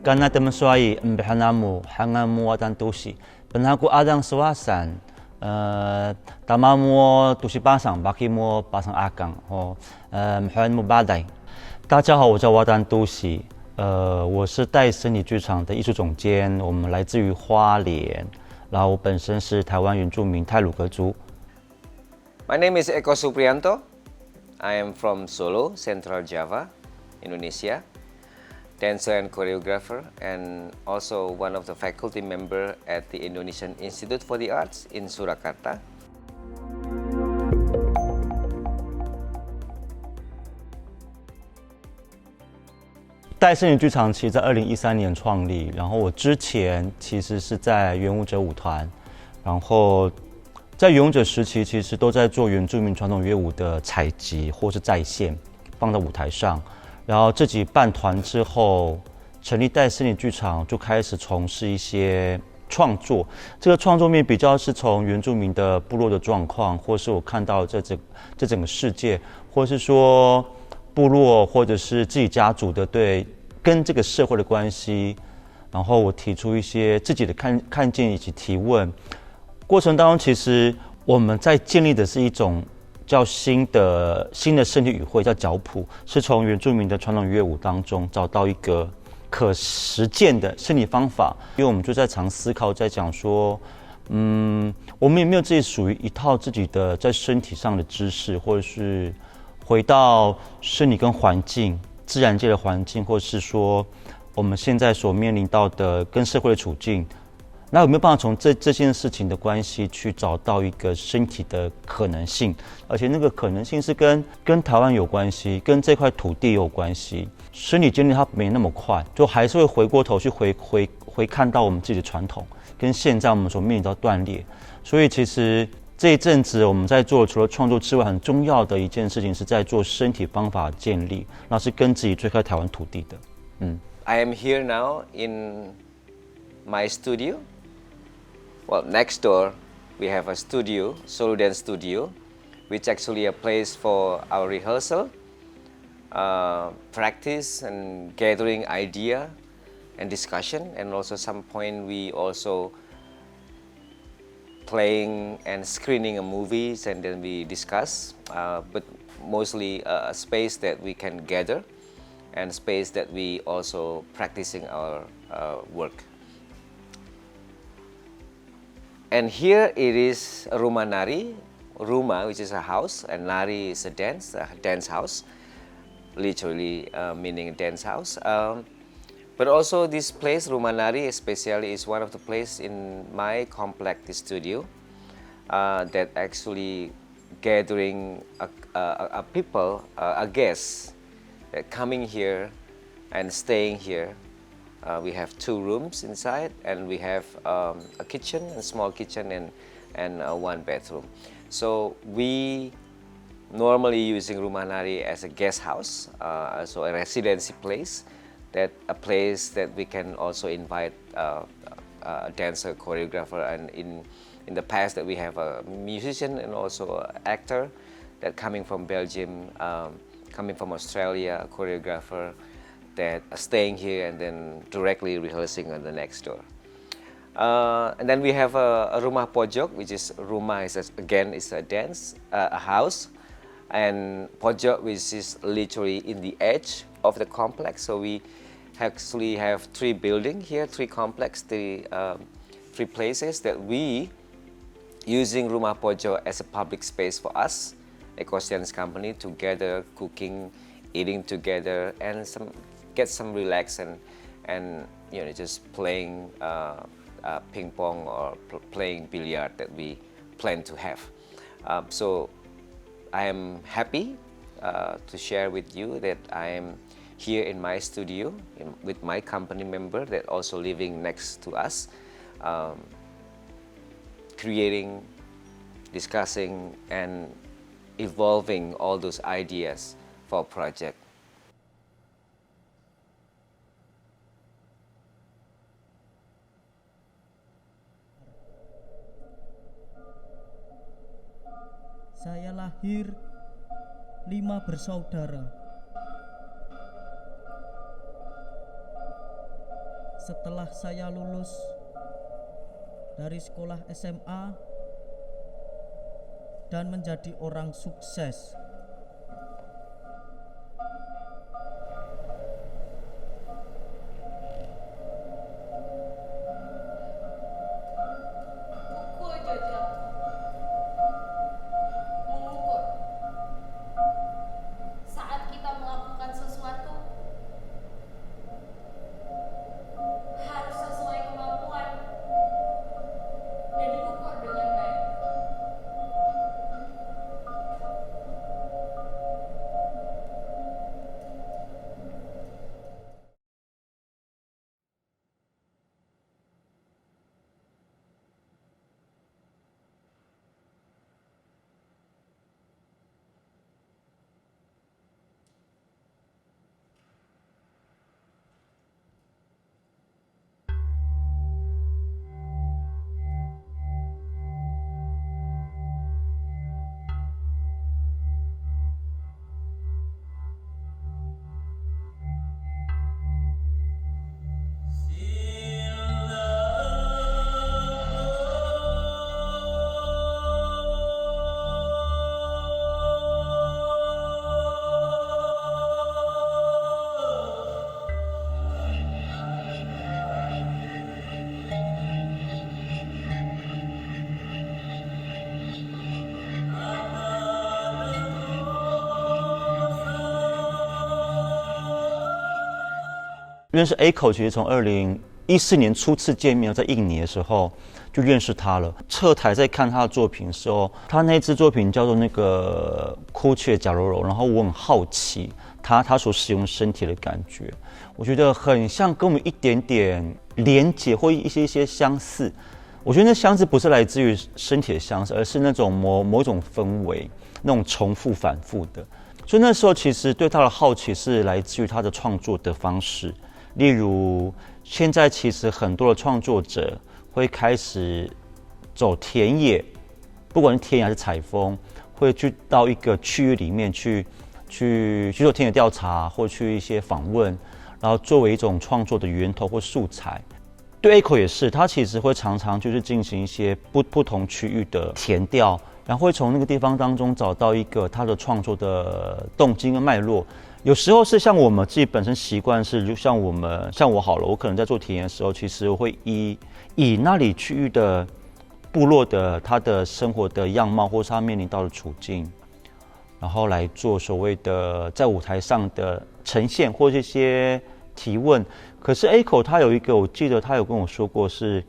Karena temesuai mbehanamu hangamu watan tusi. Penaku adang suasan tamamu tusi pasang bakimu pasang akang ho mhanmu badai. 大家好，我叫瓦丹都喜，我是戴森理剧场的艺术总监，我们来自于花莲，然后我本身是台湾原住民太鲁阁族。My name is Eko Supriyanto. I am from Solo, Central Java, Indonesia. Dancer and choreographer, and also one of the faculty member at the Indonesian Institute for the Arts in Surakarta. 戴森理剧场其实在2013年创立，然后我之前其实是在原舞者舞团，然后在原舞者时期其实都在做原住民传统乐舞的采集或是再现，放到舞台上。然后自己办团之后，成立戴森理剧场，就开始从事一些创作。这个创作面比较是从原住民的部落的状况，或是我看到这整个世界，或是说部落或者是自己家族的对跟这个社会的关系，然后我提出一些自己的看见以及提问。过程当中，其实我们在建立的是一种叫新的身体语汇，叫脚谱，是从原住民的传统乐舞当中找到一个可实践的身体方法。因为我们就在常思考，在讲说，我们有没有自己属于一套自己的在身体上的知识，或者是回到身体跟环境、自然界的环境，或是说我们现在所面临到的跟社会的处境。那有没有办法从这件事情的关系去找到一个身体的可能性？而且那个可能性是跟台湾有关系，跟这块土地有关系。身体建立它没那么快，就还是会回过头去回看到我们自己的传统，跟现在我们所面临到断裂。所以其实这一阵子我们在做除了创作之外，很重要的一件事情是在做身体方法建立，那是跟自己最开台湾土地的。I am here now in my studio. Well, next door we have a studio, Solo Dance Studio, which actually a place for our rehearsal, practice and gathering idea and discussion, and also some point we also playing and screening movies, and then we discuss, but mostly a space that we can gather and space that we also practicing our work. And here it is Rumah Nari, Rumah, which is a house, and Nari is a dance house, literally meaning dance house. But also this place, Rumah Nari, especially is one of the places in my complex studio that actually gathering a people, a guest that coming here and staying here. We have 2 rooms inside, and we have a kitchen, a small kitchen, and 1 bedroom. So we normally using Rumah Nari as a guest house, so a residency place, that a place that we can also invite a dancer, choreographer, and in the past that we have a musician and also an actor that coming from Belgium, coming from Australia, a choreographer that are staying here and then directly rehearsing on the next door. And then we have a Rumah Pojok, which is Rumah is again is a dance, a house, and Pojok, which is literally in the edge of the complex. So we actually have 3 buildings here, 3 complex, 3 places that we using Rumah Pojok as a public space for us, Ecosians company, together cooking, eating together, and get some relax and just playing ping pong or playing billiard that we plan to have. So I am happy to share with you that I am here in my studio with my company member that also living next to us, creating, discussing, and evolving all those ideas for a project. Saya lahir 5 bersaudara. setelah saya lulus dari sekolah SMA dan menjadi orang sukses. Pukul Jojo mengukur. Saat kita melakukan sesuatu harus sesuai kemampuan dan diukur dengan baik.认识 Echo 其实从2014年初次见面，在印尼的时候就认识他了。侧台在看他的作品的时候，他那支作品叫做那个哭泣假柔柔，然后我很好奇他所使用身体的感觉，我觉得很像跟我们一点点连结或一些相似。我觉得那相似不是来自于身体的相似，而是那种某种氛围，那种重复反复的。所以那时候其实对他的好奇是来自于他的创作的方式。例如，现在其实很多的创作者会开始走田野，不管是田野还是采风，会去到一个区域里面去做田野调查，或去一些访问，然后作为一种创作的源头或素材。对 Echo 也是，他其实会常常就是进行一些不同区域的田调，然后会从那个地方当中找到一个他的创作的动机跟脉络。有时候是像我们自己本身习惯是，就像我好了，我可能在做田野的时候，其实我会以那里区域的部落的他的生活的样貌，或是他面临到的处境，然后来做所谓的在舞台上的呈现或是一些提问。可是 Echo 他有一个，我记得他有跟我说过是，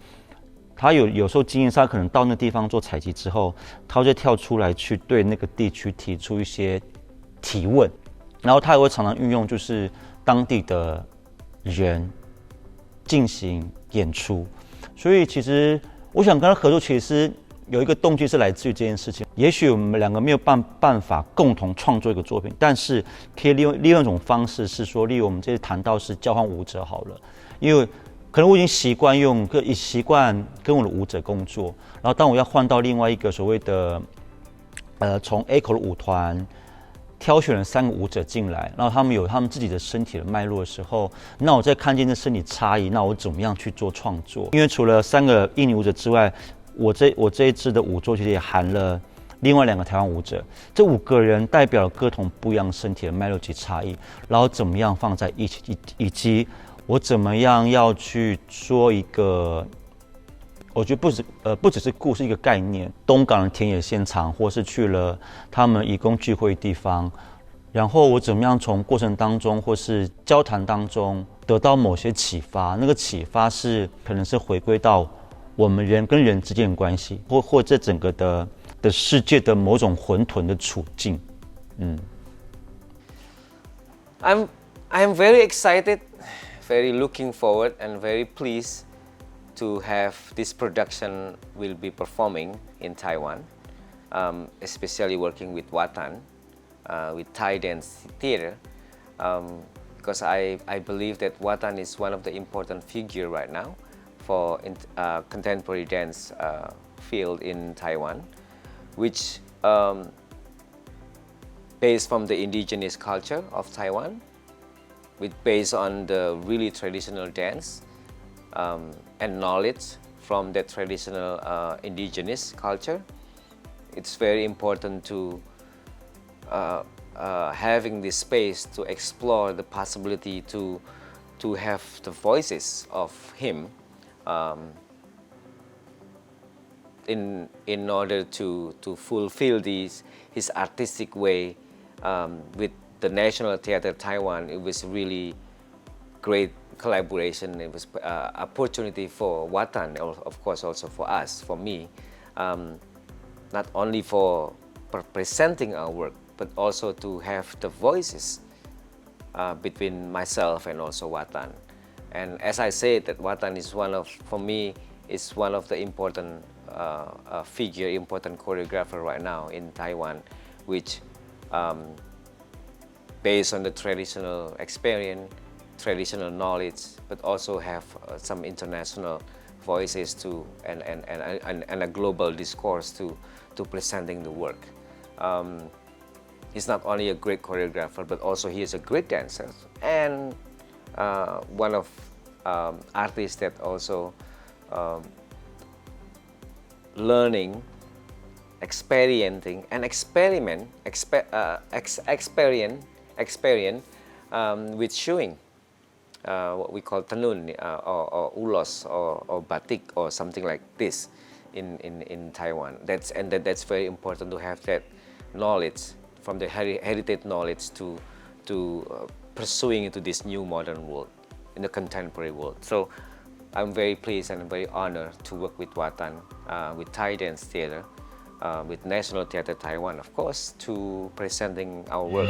他有时候经验上可能到那地方做采集之后，他会跳出来去对那个地区提出一些提问。然后他也会常常运用就是当地的人进行演出，所以其实我想跟他合作，其实有一个动机是来自于这件事情。也许我们两个没有办法共同创作一个作品，但是可以利用一种方式，是说例如我们这次谈到是交换舞者好了，因为可能我已经习惯跟我的舞者工作，然后当我要换到另外一个所谓的从 Echo 的舞团。挑选了3个舞者进来，然后他们有他们自己的身体的脉络的时候，那我在看见这身体差异，那我怎么样去做创作？因为除了3个印尼舞者之外，我这一支的舞作其实也含了另外2个台湾舞者，这5个人代表了各种不一样身体的脉络及差异，然后怎么样放在一起，以及我怎么样要去说一个。我觉得不只是故事一个概念，东港的田野现场，或是去了他们移工聚会的地方，然后我怎么样从过程当中或是交谈当中得到某些启发，那个启发是可能是回归到我们人跟人之间的关系，或这整个的世界的某种混沌的处境。I'm very excited, very looking forward, and very pleased to have this production will be performing in Taiwan, especially working with Watan, with Thai dance theater, because I believe that Watan is one of the important figure right now for contemporary dance field in Taiwan, which based from the indigenous culture of Taiwan, based on the really traditional dance and knowledge from the traditional indigenous culture. It's very important to having this space to explore the possibility to have the voices of him in order to fulfill his artistic way with the National Theatre Taiwan. It was really great collaboration. It was opportunity for Watan, of course, also for us, for me, not only for presenting our work, but also to have the voices between myself and also Watan. And as I said, that Watan is for me, is one of the important figure, important choreographer right now in Taiwan, which based on the traditional experience, traditional knowledge, but also have some international voices to and a global discourse to presenting the work. He's not only a great choreographer, but also he is a great dancer and one of artists that also learning, experiencing, and experience with showing. What we call tanun or ulos or batik or something like this in Taiwan. That's very important to have that knowledge from the heritage knowledge to pursuing into this new modern world, in the contemporary world. So I'm very pleased and very honored to work with Watan, with Thai Dance Theatre, with National Theatre Taiwan, of course, to presenting our work.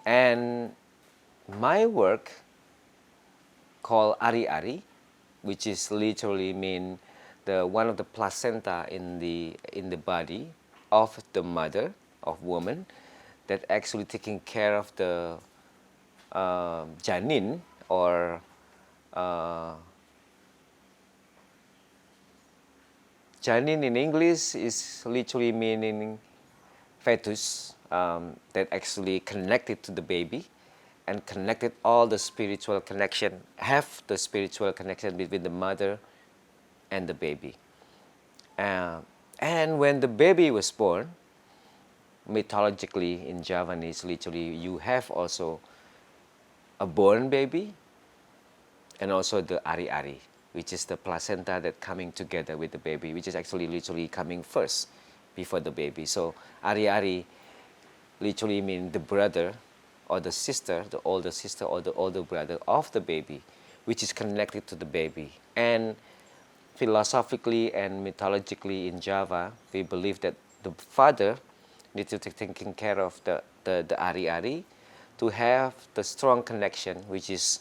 And my work called Ari Ari, which is literally mean one of the placenta in the body of the mother of woman that actually taking care of the janin or janin in English is literally meaning fetus that actually connected to the baby and connected all the spiritual connection, have the spiritual connection between the mother and the baby. And when the baby was born, mythologically in Javanese, literally you have also a born baby and also the Ari Ari, which is the placenta that coming together with the baby, which is actually literally coming first before the baby. So Ari Ari literally mean the brother or the sister, the older sister or the older brother of the baby, which is connected to the baby. And philosophically and mythologically in Java, we believe that the father needs to take taking care of the Ari Ari to have the strong connection, which is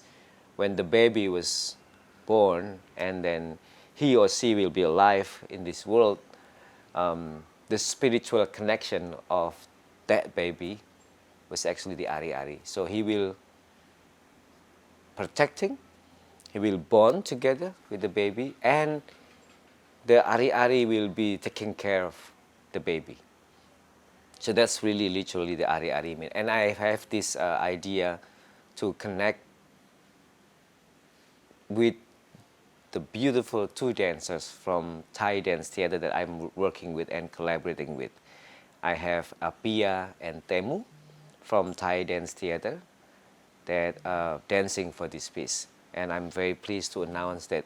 when the baby was born and then he or she will be alive in this world, the spiritual connection of that baby was actually the ari-ari. So he will protecting, he will bond together with the baby, and the ari-ari will be taking care of the baby. So that's really literally the ari-ari mean. And I have this idea to connect with the beautiful two dancers from Thai Dance Theater that I'm working with and collaborating with. I have Pia and Temu from Thai Dance Theater that are dancing for this piece. And I'm very pleased to announce that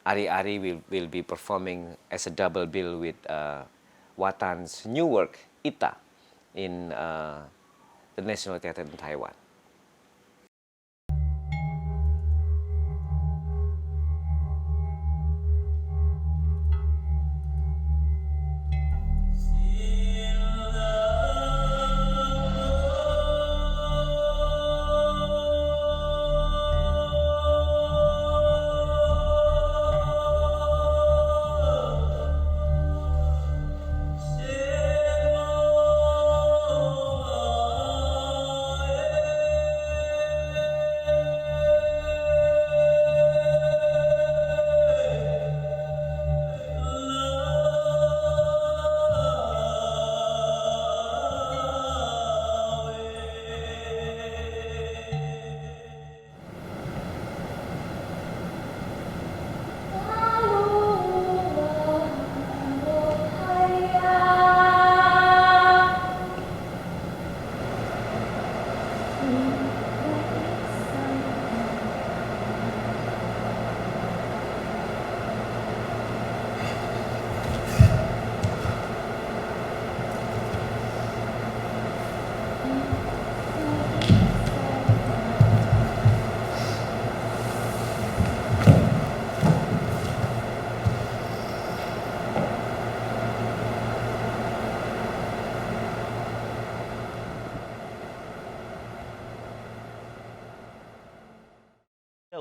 Ari-Ari will be performing as a double bill with Watan's new work, Ita, in the National Theater in Taiwan.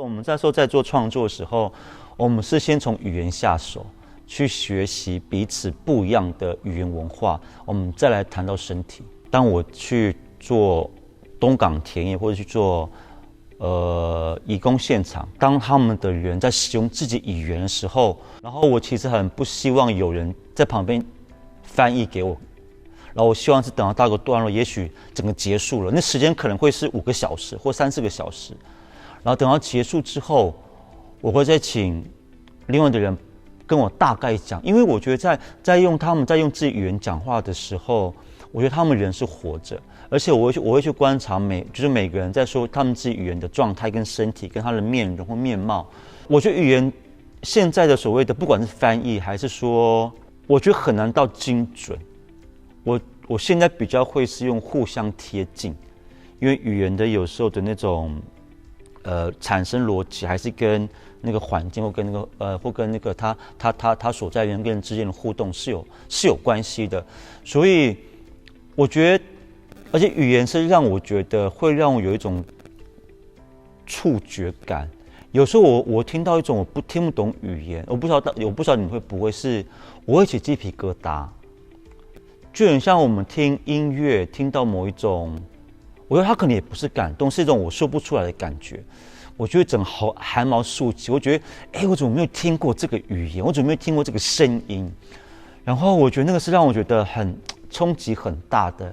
我们那时候在做创作的时候，我们是先从语言下手，去学习彼此不一样的语言文化，我们再来谈到身体。当我去做东港田野或者去做移工现场，当他们的人在使用自己语言的时候，然后我其实很不希望有人在旁边翻译给我，然后我希望是等到大个段落，也许整个结束了，那时间可能会是5个小时或3、4个小时。然后等到结束之后，我会再请另外的人跟我大概讲，因为我觉得在用自己语言讲话的时候，我觉得他们人是活着，而且我会去观察每个人在说他们自己语言的状态跟身体跟他的面容或面貌。我觉得语言现在的所谓的不管是翻译还是说，我觉得很难到精准。我现在比较会是用互相贴近，因为语言的有时候的那种。产生逻辑还是跟那个环境或跟那个他所在人跟人之间的互动是有关系的，所以我觉得，而且语言是让我觉得会让我有一种触觉感。有时候我听到一种我听不懂语言，我不知道你们会不会是，我会起鸡皮疙瘩，就很像我们听音乐听到某一种。我觉得他可能也不是感动，是一种我说不出来的感觉。我觉得整个汗毛竖起，我觉得，我怎么没有听过这个语言？我怎么没有听过这个声音？然后我觉得那个是让我觉得很冲击很大的。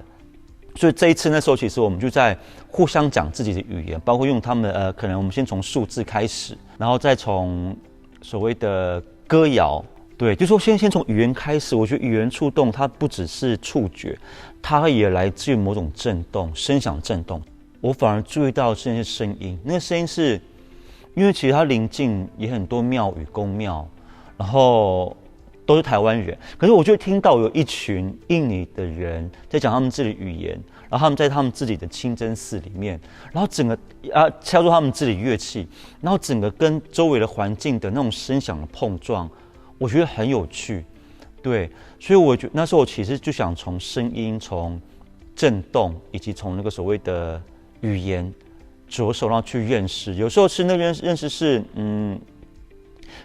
所以这一次那时候，其实我们就在互相讲自己的语言，包括用他们可能我们先从数字开始，然后再从所谓的歌谣。对，就是说先从语言开始，我觉得语言触动它不只是触觉，它也来自于某种震动，声响震动。我反而注意到是那些声音，那个声音是因为其实它邻近也很多庙宇、宫庙，然后都是台湾人，可是我就听到有一群印尼的人在讲他们自己的语言，然后他们在他们自己的清真寺里面，然后整个敲出他们自己的乐器，然后整个跟周围的环境的那种声响的碰撞。我觉得很有趣，对，所以我觉得那时候我其实就想从声音、从震动，以及从那个所谓的语言着手，然后去认识。有时候是那个认识是，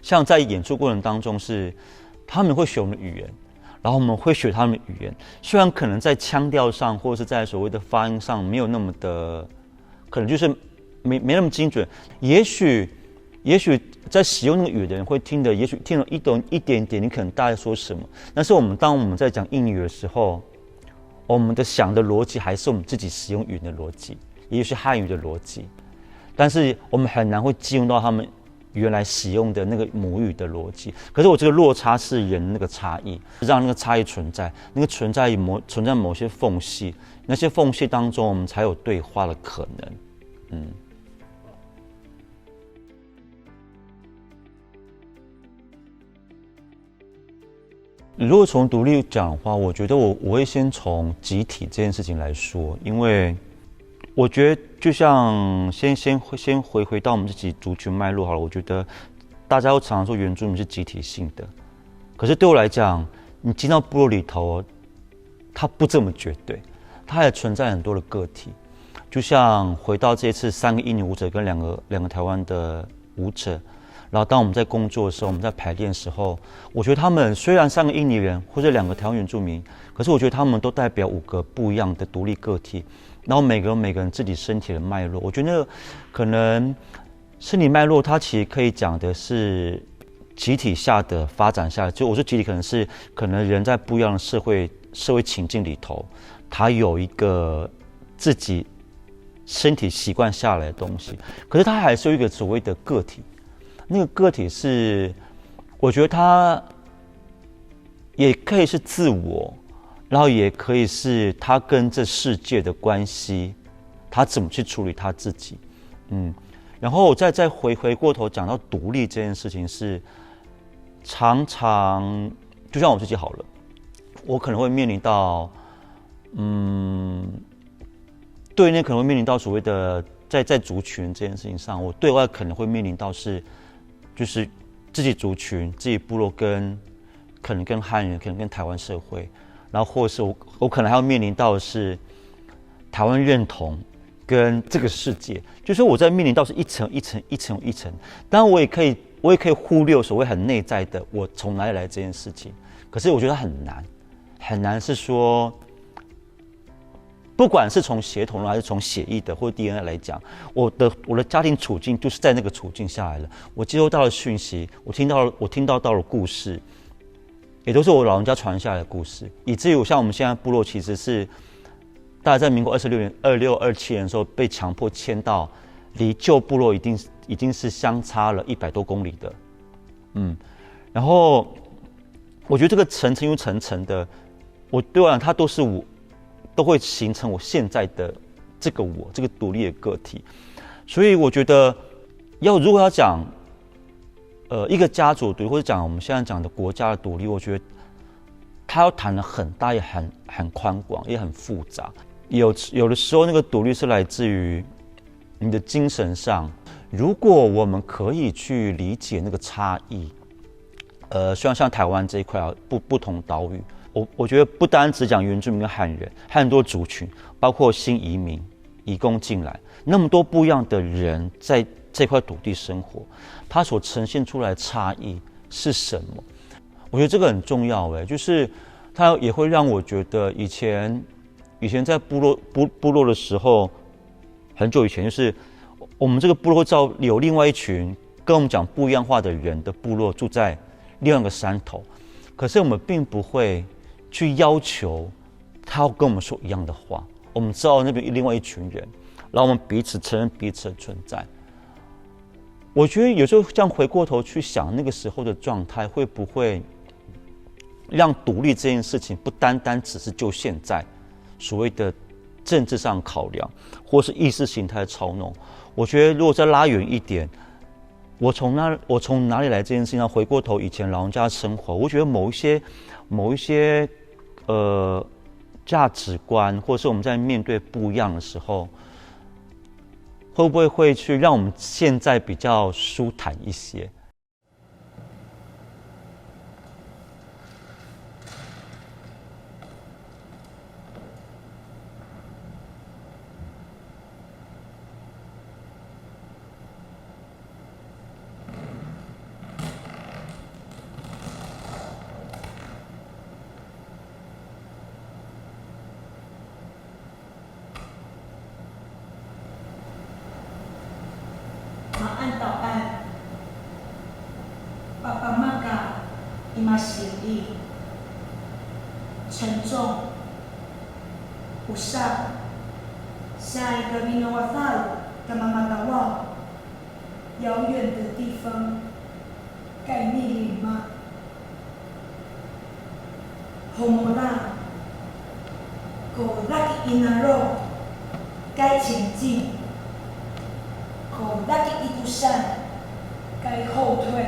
像在演出过程当中是他们会学我们的语言，然后我们会学他们的语言，虽然可能在腔调上或者是在所谓的发音上没有那么的，可能就是没那么精准，也许在使用那个语的人会听得，也许听了一点点，你可能大概说什么。但是当我们在讲印语的时候，我们的想的逻辑还是我们自己使用语言的逻辑，也许汉语的逻辑，但是我们很难会进入到他们原来使用的那个母语的逻辑。可是我这个落差是人的那个差异，让那个差异存在，那个存在某些缝隙，那些缝隙当中，我们才有对话的可能。如果从独立讲的话，我觉得我会先从集体这件事情来说，因为我觉得就像先回到我们自己族群脉络好了。我觉得大家都常常说原住民是集体性的，可是对我来讲，你进到部落里头，它不这么绝对，它也存在很多的个体。就像回到这一次3个印尼舞者跟两个台湾的舞者。然后当我们在工作的时候，我们在排练的时候，我觉得他们虽然3个印尼人或者2个台湾原住民，可是我觉得他们都代表5个不一样的独立个体，然后每个人自己身体的脉络，我觉得可能身体脉络它其实可以讲的是集体下的发展下来，就我说集体可能人在不一样的社会情境里头，他有一个自己身体习惯下来的东西，可是他还是有一个所谓的个体。那个个体是，我觉得他也可以是自我，然后也可以是他跟这世界的关系，他怎么去处理他自己，然后我再回过头讲到独立这件事情是，常常就像我自己好了，我可能会面临到，对内可能会面临到所谓的在族群这件事情上，我对外可能会面临到就是自己族群、自己部落可能跟汉人，可能跟台湾社会，然后或者是我可能还要面临到的是台湾认同跟这个世界，就是我在面临到是一层一层。当然我也可以忽略所谓很内在的我从哪里来这件事情，可是我觉得很难是说。不管是从血统还是从血液的或者 DNA 来讲，我的家庭处境就是在那个处境下来了。我接收到了讯息，我听到了故事，也都是我老人家传下来的故事，以至于像我们现在部落其实是大概在民国26年、27年的时候被强迫迁到离旧部落已经是相差了100多公里的，然后我觉得这个层又层的，对我来讲它都会形成我现在的这个独立的个体，所以我觉得如果要讲一个家族独立，或者讲我们现在讲的国家的独立，我觉得它要谈的很大，也很宽广，也很复杂。有的时候那个独立是来自于你的精神上，如果我们可以去理解那个差异，虽然像台湾这一块不同岛屿。我觉得不单只讲原住民跟汉人，还有很多族群，包括新移工进来，那么多不一样的人在这块土地生活，它所呈现出来的差异是什么？我觉得这个很重要，就是它也会让我觉得以前在部落的时候，很久以前，就是我们这个部落会有另外一群跟我们讲不一样话的人的部落住在另外一个山头，可是我们并不会去要求他要跟我们说一样的话，我们知道那边另外一群人，然后我们彼此承认彼此的存在。我觉得有时候这样回过头去想那个时候的状态，会不会让独立这件事情不单单只是就现在所谓的政治上考量，或是意识形态的操弄？我觉得如果再拉远一点，我从哪里来这件事情上，回过头以前老人家的生活，我觉得某一些价值观，或是我们在面对不一样的时候，会不会去让我们现在比较舒坦一些？马鞍岛岸，爸爸妈妈伊嘛行李沉重，不上。下一个米诺瓦萨鲁跟妈妈达旺，遥远的地方，该逆鳞吗？红魔大，狗拉吉伊纳肉，该前进。狗拉吉伊杜山，该后退。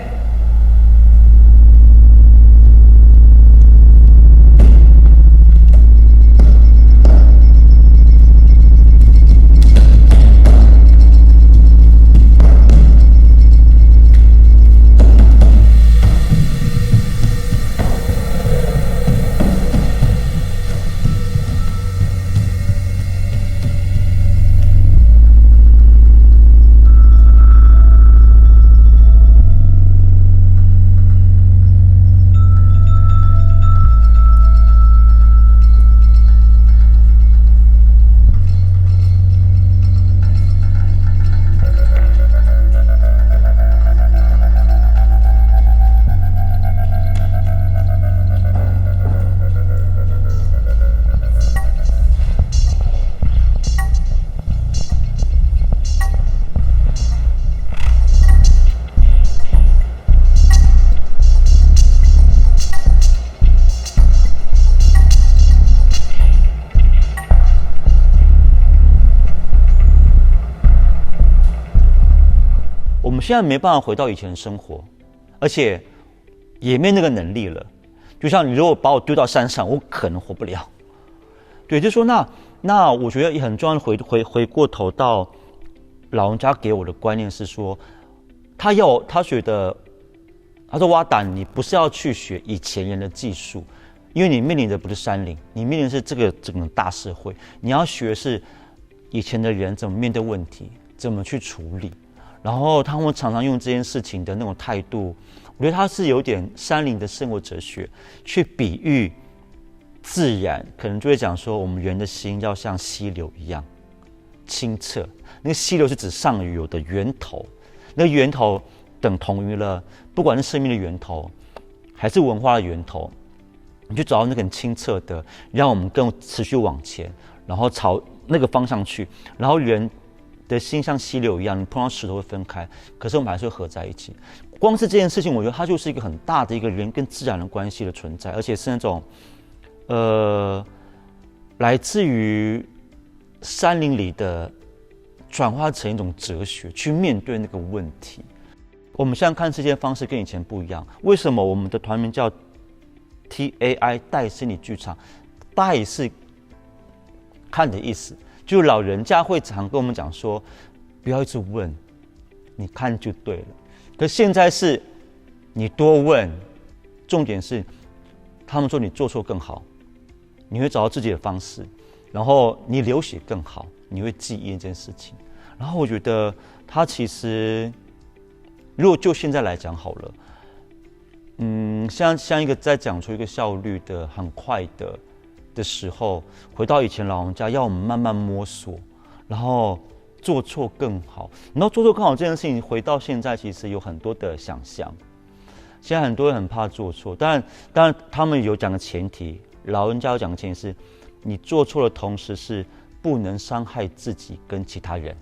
我们现在没办法回到以前的生活，而且也没那个能力了。就像你如果把我丢到山上，我可能活不了。对，就说那我觉得也很重要的回过头到老人家给我的观念是说，他觉得他说瓦胆，你不是要去学以前人的技术，因为你面临的不是山林，你面临的是这个整个大社会，你要学的是以前的人怎么面对问题，怎么去处理。然后他们常常用这件事情的那种态度，我觉得他是有点山林的生活哲学，去比喻自然，可能就会讲说，我们人的心要像溪流一样清澈。那个溪流是指上游的源头，那个源头等同于了，不管是生命的源头，还是文化的源头，你就找到那个很清澈的，让我们更持续往前，然后朝那个方向去，然后人的心像溪流一样，你碰到石头会分开，可是我们还是会合在一起。光是这件事情，我觉得它就是一个很大的一个人跟自然的关系的存在，而且是那种，来自于山林里的转化成一种哲学，去面对那个问题。我们现在看世界方式跟以前不一样，为什么我们的团名叫 TAI 带心理剧场？带是看的意思。就老人家会常跟我们讲说，不要一直问，你看就对了。可现在是你多问，重点是他们说你做错更好，你会找到自己的方式，然后你流血更好，你会记忆这件事情。然后我觉得他其实，如果就现在来讲好了，像一个在讲出一个效率的很快的时候，回到以前老人家要我们慢慢摸索，然后做错更好。然后做错更好这件事情，回到现在其实有很多的想象。现在很多人很怕做错，当然他们有讲个前提，老人家有讲个前提是，你做错的同时是不能伤害自己跟其他人。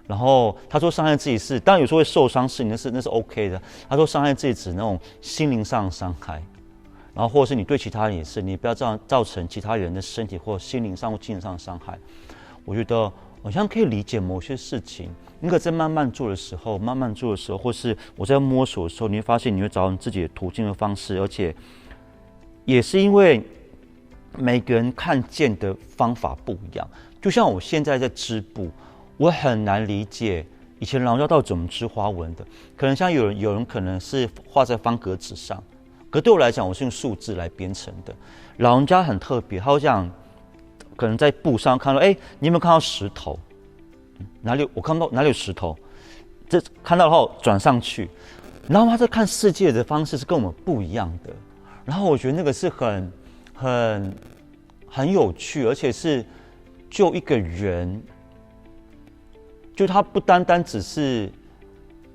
然后他说伤害自己是，当然有时候会受伤是，那是 OK 的。他说伤害自己指那种心灵上的伤害。然后，或者是你对其他人也是，你不要造成其他人的身体或心灵上或精神上的伤害。我觉得好像可以理解某些事情。你可在慢慢做的时候，或是我在摸索的时候，你会发现你会找到你自己的途径的方式，而且也是因为每个人看见的方法不一样。就像我现在在织布，我很难理解以前老人家到底怎么织花纹的。可能像有人可能是画在方格纸上。可对我来讲，我是用数字来编程的。老人家很特别，他会这样，可能在布上看到，你有没有看到石头？哪里？我看不到哪里有石头。这看到后转上去，然后他在看世界的方式是跟我们不一样的。然后我觉得那个是很有趣，而且是就一个人就它不单单只是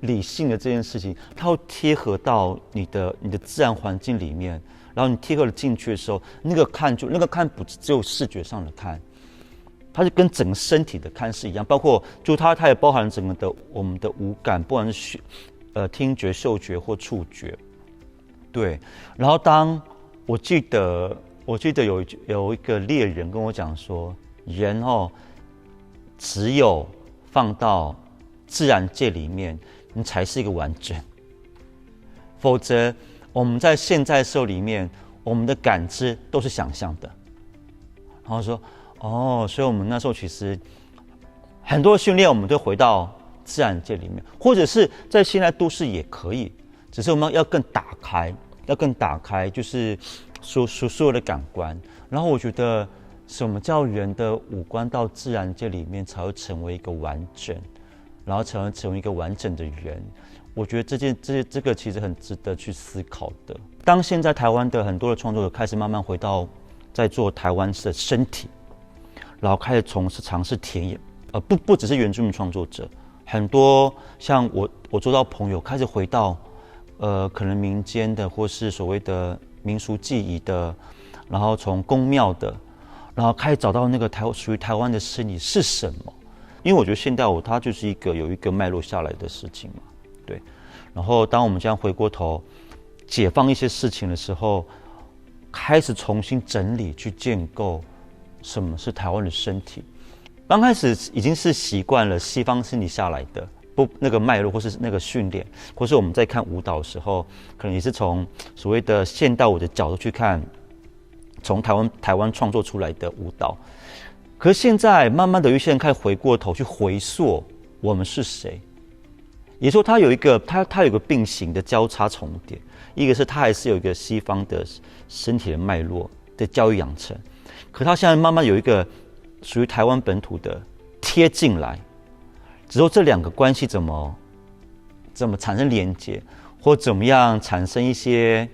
理性的这件事情，它会贴合到你的自然环境里面，然后你贴合了进去的时候，那个看不只有视觉上的看，它是跟整个身体的看是一样，包括就它也包含整个我们的五感，不管是听觉、嗅觉或触觉，对。然后当我记得有一个猎人跟我讲说，人只有放到自然界里面，你才是一个完整，否则我们在现在社会里面，我们的感知都是想象的。然后说，所以我们那时候其实很多训练，我们都回到自然界里面，或者是在现在都市也可以，只是我们要更打开，就是所有的感官。然后我觉得，什么叫人的五官到自然界里面才会成为一个完整，然后成为一个完整的人？我觉得这个其实很值得去思考的。当现在台湾的很多的创作者开始慢慢回到在做台湾的身体，然后开始尝试田野，不只是原住民创作者，很多像我做到朋友开始回到可能民间的或是所谓的民俗技艺的，然后从宫庙的，然后开始找到那个属于台湾的身体是什么。因为我觉得现代舞它就是有一个脉络下来的事情嘛，对。然后当我们这样回过头解放一些事情的时候，开始重新整理去建构什么是台湾的身体。刚开始已经是习惯了西方身体下来的那个脉络，或是那个训练，或是我们在看舞蹈的时候，可能也是从所谓的现代舞的角度去看，从台湾创作出来的舞蹈。可是现在慢慢的有一些人开始回过头去回溯我们是谁，也就是说它有一个并行的交叉重叠，一个是它还是有一个西方的身体的脉络的教育养成，可它现在慢慢有一个属于台湾本土的贴进来，只有这两个关系怎么产生连结，或怎么样产生一些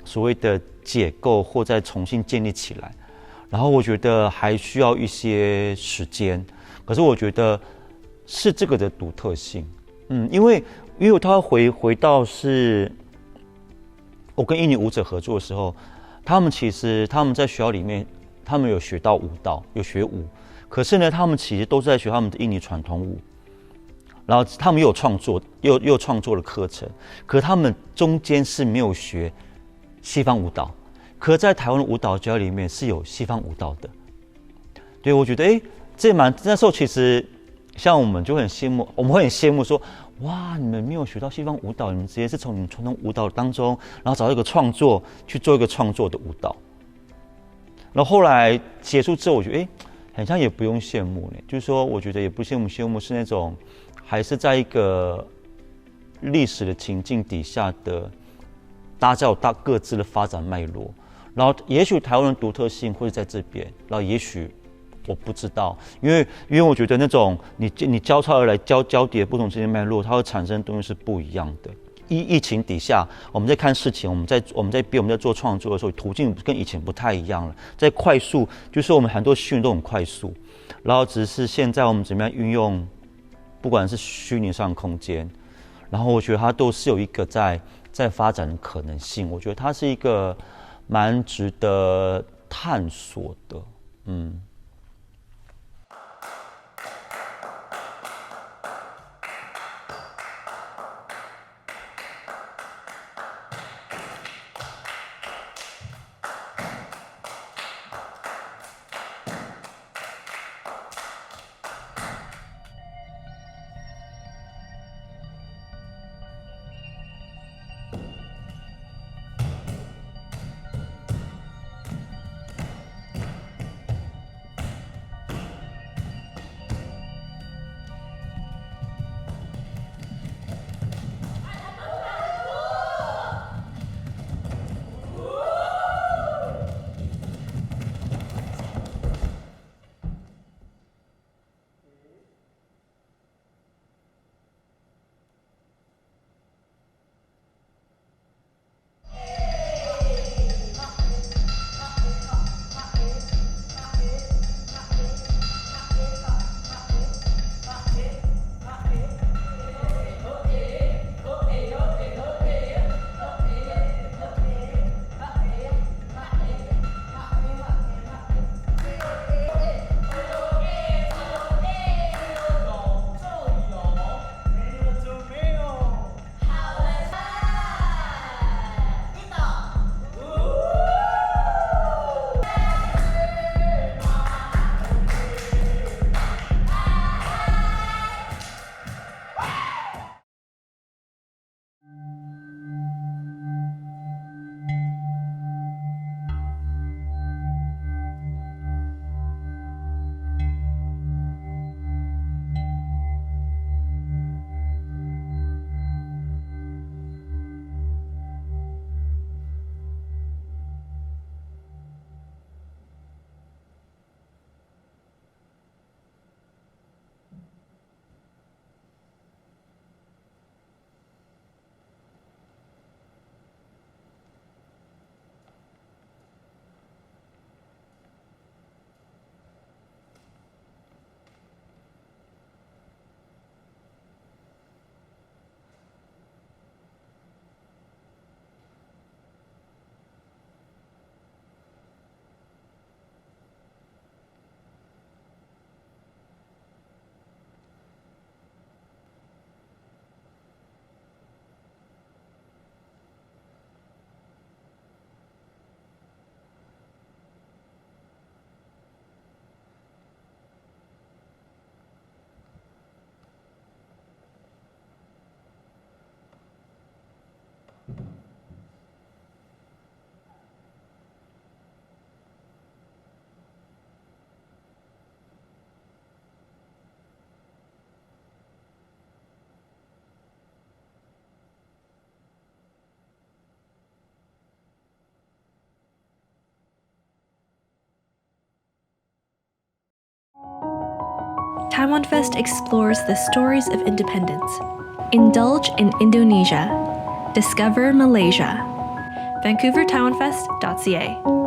所谓的解构，或再重新建立起来。然后我觉得还需要一些时间，可是我觉得是这个的独特性，因为他回到是，我跟印尼舞者合作的时候，他们在学校里面，他们有学到舞蹈，有学舞，可是呢，他们其实都是在学他们的印尼传统舞，然后他们又创作了课程，可他们中间是没有学西方舞蹈。可在台湾的舞蹈教里面是有西方舞蹈的，对，我觉得那时候其实像我们就很羡慕，我们会很羡慕说，哇，你们没有学到西方舞蹈，你们直接是从你们传统舞蹈当中，然后找到一个创作去做一个创作的舞蹈。然后后来结束之后，我觉得好像也不用羡慕呢，就是说我觉得也不羡慕是那种还是在一个历史的情境底下的大家有各自的发展脉络。然后也许台湾的独特性会在这边，然后也许我不知道，因为我觉得那种你交叉而来交叠不同之间脉络，它会产生的东西是不一样的。疫情底下，我们在看事情，我们在做创作的时候，途径跟以前不太一样了。在快速，就是我们很多训练都很快速，然后只是现在我们怎么样运用，不管是虚拟上的空间，然后我觉得它都是有一个在发展的可能性。我觉得它是一个蛮值得探索的， Taiwan Fest explores the stories of independence. Indulge in Indonesia. Discover Malaysia. VancouverTaiwanFest.ca